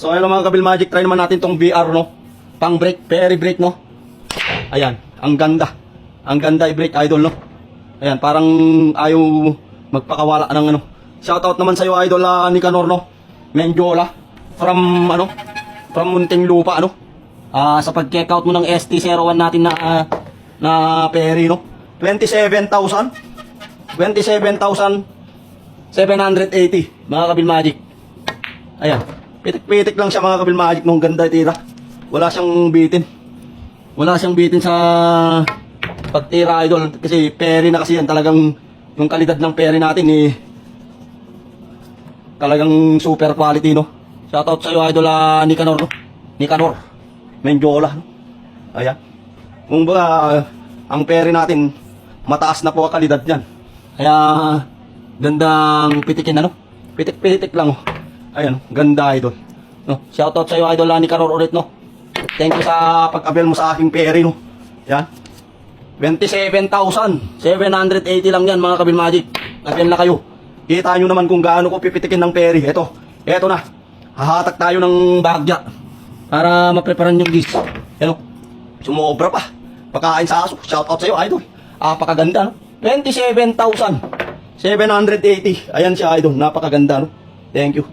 So ayun mga kabil magic, try naman natin tong VR no. Pang brake, Perry brake no. Ayan, ang ganda. Ang ganda i-brake idol no. Ayan, parang ayaw magpakawala ng ano. Shoutout naman sa iyo idol Nicanor no. Mendiola from Muntinlupa ano. Sa pag-check out mo ng ST01 natin na Perry no. 27,780 mga kabil magic. Ayan, pitik-pitik lang siya mga kabil magic nung ganda tira. Wala siyang bitin. Wala siyang bitin sa pagtira idol kasi Perry na kasi yan, talagang yung kalidad ng Perry natin talagang super quality no. Shoutout sa iyo idol Nicanor no. Nicanor Mendiola no. Ayan. Kung baga ang Perry natin mataas na po ang kalidad niyan. Kaya gandang pitikin ano. Pitik-pitik lang oh. Ayan, ganda idol. No, shoutout sa iyo idol Nicanor ulit no. Thank you sa pag-avail mo sa aking Perry no. Yan. 27,780 lang yan mga kabil magic. Avail na kayo. Kita nyo naman kung gaano ko pipitikin ng Perry. Eto na. Hahatak tayo ng bagya para mapreparan yung gis. Yan o. Sumobra pa. Pagkain sa aso. Shoutout sa iyo idol. Napakaganda no. 27,780. Ayan siya idol. Napakaganda no. Thank you.